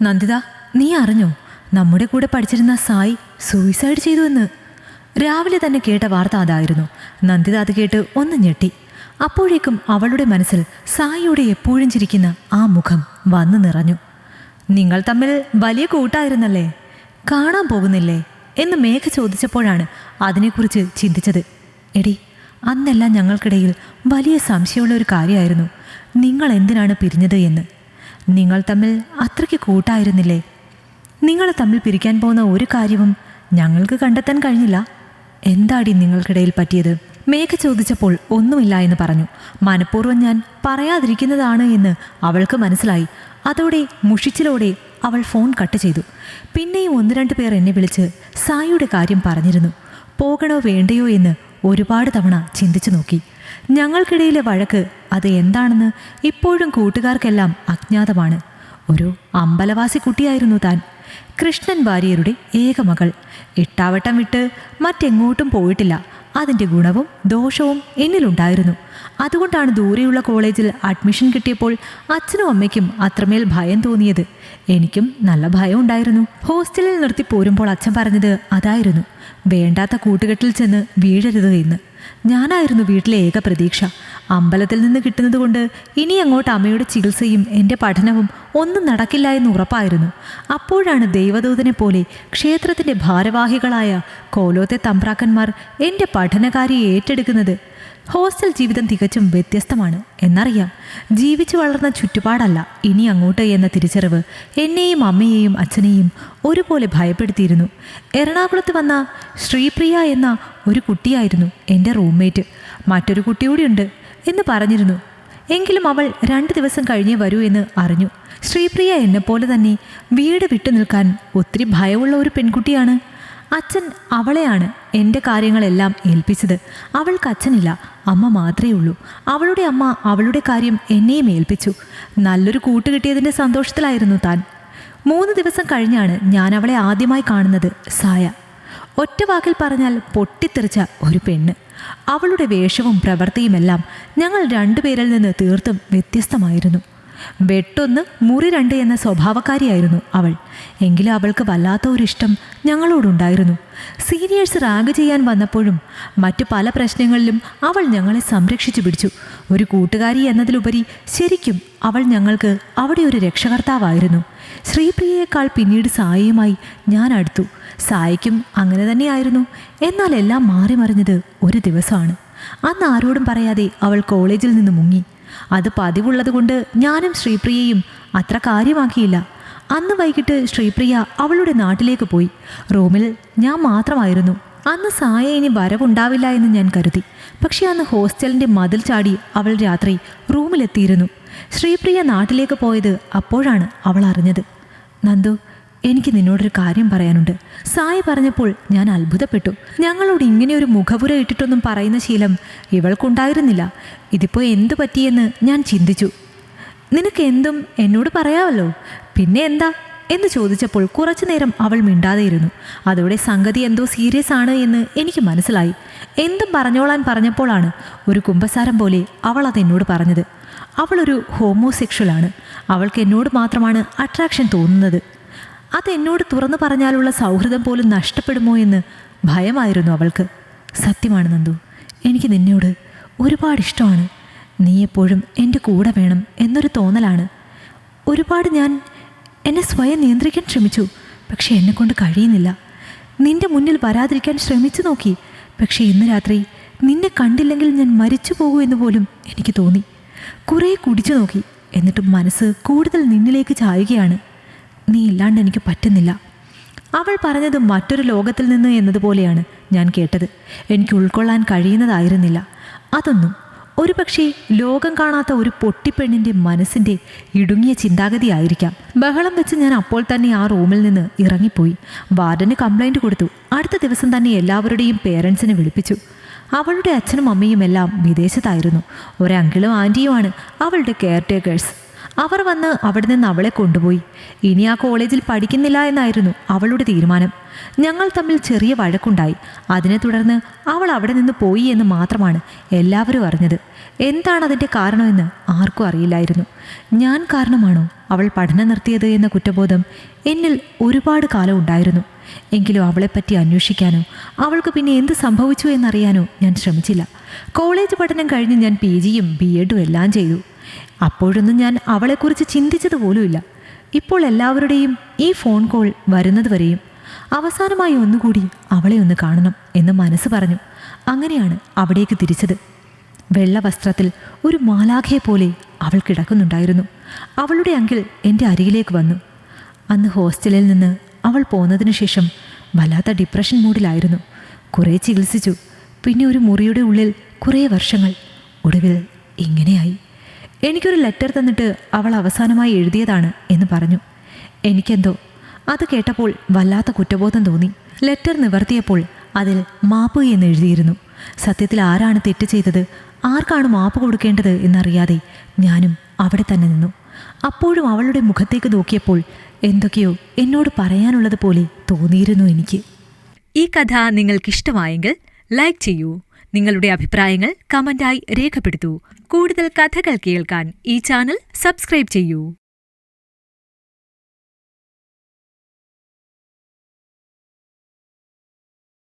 നന്ദിത, നീ അറിഞ്ഞോ നമ്മുടെ കൂടെ പഠിച്ചിരുന്ന സായി സൂയിസൈഡ് ചെയ്തു എന്ന്? രാവിലെ തന്നെ കേട്ട വാർത്ത അതായിരുന്നു. നന്ദിത അത് കേട്ട് ഒന്ന് ഞെട്ടി. അപ്പോഴേക്കും അവളുടെ മനസ്സിൽ സായിയുടെ എപ്പോഴും ചിരിക്കുന്ന ആ മുഖം വന്നു നിറഞ്ഞു. നിങ്ങൾ തമ്മിൽ വലിയ കൂട്ടായിരുന്നല്ലേ, കാണാൻ പോകുന്നില്ലേ എന്ന് മേഘ ചോദിച്ചപ്പോഴാണ് അതിനെക്കുറിച്ച് ചിന്തിച്ചത്. എടി, അന്നെല്ലാം ഞങ്ങൾക്കിടയിൽ വലിയ സംശയമുള്ള ഒരു കാര്യമായിരുന്നു നിങ്ങൾ എന്തിനാണ് പിരിഞ്ഞത് എന്ന്. നിങ്ങൾ തമ്മിൽ അത്രയ്ക്ക് കൂട്ടായിരുന്നില്ലേ? നിങ്ങളെ തമ്മിൽ പിരിക്കാൻ പോകുന്ന ഒരു കാര്യവും ഞങ്ങൾക്ക് കണ്ടെത്താൻ കഴിഞ്ഞില്ല. എന്താടി നിങ്ങൾക്കിടയിൽ പറ്റിയത്? മേഘ ചോദിച്ചപ്പോൾ ഒന്നുമില്ല എന്ന് പറഞ്ഞു. മനഃപൂർവ്വം ഞാൻ പറയാതിരിക്കുന്നതാണ് എന്ന് അവൾക്ക് മനസ്സിലായി. അതോടെ മുഷിച്ചിലോടെ അവൾ ഫോൺ കട്ട് ചെയ്തു. പിന്നെയും 1-2 പേർ എന്നെ വിളിച്ച് സായിയുടെ കാര്യം പറഞ്ഞിരുന്നു. പോകണോ വേണ്ടയോ എന്ന് ഒരുപാട് തവണ ചിന്തിച്ചു നോക്കി. ഞങ്ങൾക്കിടയിലെ വഴക്ക് അത് എന്താണെന്ന് ഇപ്പോഴും കൂട്ടുകാർക്കെല്ലാം അജ്ഞാതമാണ്. ഒരു അമ്പലവാസി കുട്ടിയായിരുന്നു താൻ. കൃഷ്ണൻ വാര്യരുടെ ഏക മകൾ. ഇട്ടാവട്ടം വിട്ട് മറ്റെങ്ങോട്ടും പോയിട്ടില്ല. അതിൻ്റെ ഗുണവും ദോഷവും എന്നിലുണ്ടായിരുന്നു. അതുകൊണ്ടാണ് ദൂരെയുള്ള കോളേജിൽ അഡ്മിഷൻ കിട്ടിയപ്പോൾ അച്ഛനും അമ്മയ്ക്കും അത്രമേൽ ഭയം തോന്നിയത്. എനിക്കും നല്ല ഭയം ഉണ്ടായിരുന്നു. ഹോസ്റ്റലിൽ നിർത്തി പോരുമ്പോൾ അച്ഛൻ പറഞ്ഞത് അതായിരുന്നു, വേണ്ടാത്ത കൂട്ടുകെട്ടിൽ ചെന്ന് വീഴരുത് എന്ന്. ഞാനായിരുന്നു വീട്ടിലെ ഏക പ്രതീക്ഷ. അമ്പലത്തിൽ നിന്ന് കിട്ടുന്നത് കൊണ്ട് ഇനി അങ്ങോട്ട് അമ്മയുടെ ചികിത്സയും എൻ്റെ പഠനവും ഒന്നും നടക്കില്ല എന്ന് ഉറപ്പായിരുന്നു. അപ്പോഴാണ് ദൈവദൂതനെ പോലെ ക്ഷേത്രത്തിൻ്റെ ഭാരവാഹികളായ കോലോത്തെ തമ്പ്രാക്കന്മാർ എൻ്റെ പഠനകാര്യം ഏറ്റെടുക്കുന്നത്. ഹോസ്റ്റൽ ജീവിതം തികച്ചും വ്യത്യസ്തമാണ് എന്നറിയാം. ജീവിച്ചു വളർന്ന ചുറ്റുപാടല്ല ഇനി അങ്ങോട്ട് എന്ന തിരിച്ചറിവ് എന്നെയും അമ്മയെയും അച്ഛനെയും ഒരുപോലെ ഭയപ്പെടുത്തിയിരുന്നു. എറണാകുളത്ത് വന്ന ശ്രീപ്രിയ എന്ന ഒരു കുട്ടിയായിരുന്നു എൻ്റെ റൂംമേറ്റ്. മറ്റൊരു കുട്ടിയോടെയുണ്ട് എന്ന് പറഞ്ഞിരുന്നു. എങ്കിലും അവൾ 2 ദിവസം കഴിഞ്ഞേ വരൂ എന്ന് അറിഞ്ഞു. ശ്രീപ്രിയ എന്നെപ്പോലെ തന്നെ വീട് വിട്ടു നിൽക്കാൻ ഒത്തിരി ഭയമുള്ള ഒരു പെൺകുട്ടിയാണ്. അച്ഛൻ അവളെയാണ് എൻ്റെ കാര്യങ്ങളെല്ലാം ഏൽപ്പിച്ചത്. അവൾക്ക് അച്ഛനില്ല, അമ്മ മാത്രമേ ഉള്ളൂ. അവളുടെ അമ്മ അവളുടെ കാര്യം എന്നെയും ഏൽപ്പിച്ചു. നല്ലൊരു കൂട്ട് കിട്ടിയതിൻ്റെ സന്തോഷത്തിലായിരുന്നു താൻ. 3 ദിവസം കഴിഞ്ഞാണ് ഞാൻ അവളെ ആദ്യമായി കാണുന്നത്. സായ. ഒറ്റ വാക്കിൽ പറഞ്ഞാൽ പൊട്ടിത്തെറിച്ച ഒരു പെണ്ണ്. അവളുടെ വേഷവും പ്രവൃത്തിയുമെല്ലാം ഞങ്ങൾ 2 പേരിൽ നിന്ന് തീർത്തും വ്യത്യസ്തമായിരുന്നു. വെട്ടൊന്ന് മുറി 2 എന്ന സ്വഭാവക്കാരിയായിരുന്നു അവൾ. എങ്കിലും അവൾക്ക് വല്ലാത്ത ഒരിഷ്ടം ഞങ്ങളോടുണ്ടായിരുന്നു. സീനിയേഴ്സ് റാഗ് ചെയ്യാൻ വന്നപ്പോഴും മറ്റു പല പ്രശ്നങ്ങളിലും അവൾ ഞങ്ങളെ സംരക്ഷിച്ചു പിടിച്ചു. ഒരു കൂട്ടുകാരി എന്നതിലുപരി ശരിക്കും അവൾ ഞങ്ങൾക്ക് അവിടെ ഒരു രക്ഷകർത്താവായിരുന്നു. ശ്രീപ്രിയയേക്കാൾ പിന്നീട് സായിയുമായി ഞാൻ അടുത്തു. സായിക്കും അങ്ങനെ തന്നെയായിരുന്നു. എന്നാൽ എല്ലാം മാറി മറിഞ്ഞത് ഒരു ദിവസമാണ്. അന്ന് ആരോടും പറയാതെ അവൾ കോളേജിൽ നിന്ന് മുങ്ങി. അത് പതിവുള്ളത് കൊണ്ട് ഞാനും ശ്രീപ്രിയയും അത്ര കാര്യമാക്കിയില്ല. അന്ന് വൈകിട്ട് ശ്രീപ്രിയ അവളുടെ നാട്ടിലേക്ക് പോയി. റൂമിൽ ഞാൻ മാത്രമായിരുന്നു. അന്ന് സായ ഇനി വരവുണ്ടാവില്ല എന്ന് ഞാൻ കരുതി. പക്ഷെ അന്ന് ഹോസ്റ്റലിൻ്റെ മതിൽ ചാടി അവൾ രാത്രി റൂമിലെത്തിയിരുന്നു. ശ്രീപ്രിയ നാട്ടിലേക്ക് പോയത് അപ്പോഴാണ് അവൾ അറിഞ്ഞത്. നന്ദു, എനിക്ക് നിന്നോടൊരു കാര്യം പറയാനുണ്ട്. സായി പറഞ്ഞപ്പോൾ ഞാൻ അത്ഭുതപ്പെട്ടു. ഞങ്ങളോട് ഇങ്ങനെയൊരു മുഖപുര ഇട്ടിട്ടൊന്നും പറയുന്ന ശീലം ഇവൾക്കുണ്ടായിരുന്നില്ല. ഇതിപ്പോൾ എന്തു പറ്റിയെന്ന് ഞാൻ ചിന്തിച്ചു. നിനക്ക് എന്തും എന്നോട് പറയാമല്ലോ, പിന്നെ എന്താ എന്ന് ചോദിച്ചപ്പോൾ കുറച്ചു നേരം അവൾ മിണ്ടാതെയിരുന്നു. അതോടെ സംഗതി എന്തോ സീരിയസ് ആണ് എന്ന് എനിക്ക് മനസ്സിലായി. എന്തും പറഞ്ഞോളാൻ പറഞ്ഞപ്പോഴാണ് ഒരു കുമ്പസാരം പോലെ അവൾ അതെന്നോട് പറഞ്ഞത്. അവളൊരു ഹോമോസെക്ഷലാണ്. അവൾക്ക് എന്നോട് മാത്രമാണ് അട്രാക്ഷൻ തോന്നുന്നത്. അതെന്നോട് തുറന്നു പറഞ്ഞാലുള്ള സൗഹൃദം പോലും നഷ്ടപ്പെടുമോ എന്ന് ഭയമായിരുന്നു അവൾക്ക്. സത്യമാണ് നന്ദു, എനിക്ക് നിന്നോട് ഒരുപാട് ഇഷ്ടമാണ്. നീ എപ്പോഴും എൻ്റെ കൂടെ വേണം എന്നൊരു തോന്നലാണ്. ഒരുപാട് ഞാൻ എന്നെ സ്വയം നിയന്ത്രിക്കാൻ ശ്രമിച്ചു, പക്ഷെ എന്നെക്കൊണ്ട് കഴിയുന്നില്ല. നിൻ്റെ മുന്നിൽ വരാതിരിക്കാൻ ശ്രമിച്ചു നോക്കി. പക്ഷേ ഇന്ന് രാത്രി നിന്നെ കണ്ടില്ലെങ്കിൽ ഞാൻ മരിച്ചു പോകൂ എന്ന് പോലും എനിക്ക് തോന്നി. കുറേ കുടിച്ചു നോക്കി, എന്നിട്ടും മനസ്സ് കൂടുതൽ നിന്നിലേക്ക് ചായുകയാണ്. നീ ഇല്ലാണ്ട് എനിക്ക് പറ്റുന്നില്ല. അവൾ പറഞ്ഞത് മറ്റൊരു ലോകത്തിൽ നിന്ന് എന്നതുപോലെയാണ് ഞാൻ കേട്ടത്. എനിക്ക് ഉൾക്കൊള്ളാൻ കഴിയുന്നതായിരുന്നില്ല അതൊന്നും. ഒരുപക്ഷെ ലോകം കാണാത്ത ഒരു പൊട്ടിപ്പെണ്ണിൻ്റെ മനസ്സിൻ്റെ ഇടുങ്ങിയ ചിന്താഗതിയായിരിക്കാം. ബഹളം വെച്ച് ഞാൻ അപ്പോൾ തന്നെ ആ റൂമിൽ നിന്ന് ഇറങ്ങിപ്പോയി. വാർഡന് കംപ്ലൈൻറ്റ് കൊടുത്തു. അടുത്ത ദിവസം തന്നെ എല്ലാവരുടെയും പേരൻസിനെ വിളിപ്പിച്ചു. അവളുടെ അച്ഛനും അമ്മയും എല്ലാം വിദേശത്തായിരുന്നു. ഒരു അങ്കിളും ആൻറ്റിയുമാണ് അവളുടെ കെയർ ടേക്കേഴ്സ്. അവർ വന്ന് അവിടെ നിന്ന് അവളെ കൊണ്ടുപോയി. ഇനി ആ കോളേജിൽ പഠിക്കുന്നില്ല എന്നായിരുന്നു അവളുടെ തീരുമാനം. ഞങ്ങൾ തമ്മിൽ ചെറിയ വഴക്കുണ്ടായി. അതിനെ തുടർന്ന് അവൾ അവിടെ നിന്ന് പോയി എന്ന് മാത്രമാണ് എല്ലാവരും അറിഞ്ഞത്. എന്താണ് അതിൻ്റെ കാരണമെന്ന് ആർക്കും അറിയില്ലായിരുന്നു. ഞാൻ കാരണമാണോ അവൾ പഠനം നിർത്തിയത് എന്ന കുറ്റബോധം എന്നിൽ ഒരുപാട് കാലം ഉണ്ടായിരുന്നു. എങ്കിലും അവളെപ്പറ്റി അന്വേഷിക്കാനോ അവൾക്ക് പിന്നെ എന്ത് സംഭവിച്ചു എന്നറിയാനോ ഞാൻ ശ്രമിച്ചില്ല. കോളേജ് പഠനം കഴിഞ്ഞ് ഞാൻ PG യും B.Ed എല്ലാം ചെയ്തു. അപ്പോഴൊന്നും ഞാൻ അവളെക്കുറിച്ച് ചിന്തിച്ചതുപോലുമില്ല. ഇപ്പോൾ എല്ലാവരുടെയും ഈ ഫോൺ കോൾ വരുന്നതുവരെയും അവസാനമായി ഒന്നുകൂടി അവളെ ഒന്ന് കാണണം എന്ന് മനസ്സ് പറഞ്ഞു. അങ്ങനെയാണ് അവിടേക്ക് തിരിച്ചത്. വെള്ള വസ്ത്രത്തിൽ ഒരു മാലാഖയെ പോലെ അവൾ കിടക്കുന്നുണ്ടായിരുന്നു. അവളുടെ അങ്കിൾ എൻ്റെ അരികിലേക്ക് വന്നു. അന്ന് ഹോസ്റ്റലിൽ നിന്ന് അവൾ പോന്നതിനു ശേഷം വല്ലാത്ത ഡിപ്രഷൻ മൂഡിലായിരുന്നു. കുറേ ചികിത്സിച്ചു. പിന്നെ ഒരു മുറിയുടെ ഉള്ളിൽ കുറേ വർഷങ്ങൾ. ഒടുവിൽ ഇങ്ങനെയായി. എനിക്കൊരു ലെറ്റർ തന്നിട്ട് അവൾ അവസാനമായി എഴുതിയതാണ് എന്ന് പറഞ്ഞു. എനിക്കെന്തോ അത് കേട്ടപ്പോൾ വല്ലാത്ത കുറ്റബോധം തോന്നി. ലെറ്റർ നിവർത്തിയപ്പോൾ അതിൽ മാപ്പ് എന്ന് എഴുതിയിരുന്നു. സത്യത്തിൽ ആരാണ് തെറ്റ് ചെയ്തത്, ആർക്കാണ് മാപ്പ് കൊടുക്കേണ്ടത് എന്നറിയാതെ ഞാനും അവിടെ തന്നെ നിന്നു. അപ്പോഴും അവളുടെ മുഖത്തേക്ക് നോക്കിയപ്പോൾ എന്തൊക്കെയോ എന്നോട് പറയാനുള്ളത് പോലെ തോന്നിയിരുന്നു എനിക്ക്. ഈ കഥ നിങ്ങൾക്കിഷ്ടമായെങ്കിൽ ലൈക്ക് ചെയ്യൂ. നിങ്ങളുടെ അഭിപ്രായങ്ങൾ കമന്റായി രേഖപ്പെടുത്തൂ. കൂടുതൽ കഥകൾ കേൾക്കാൻ ഈ ചാനൽ സബ്സ്ക്രൈബ് ചെയ്യൂ.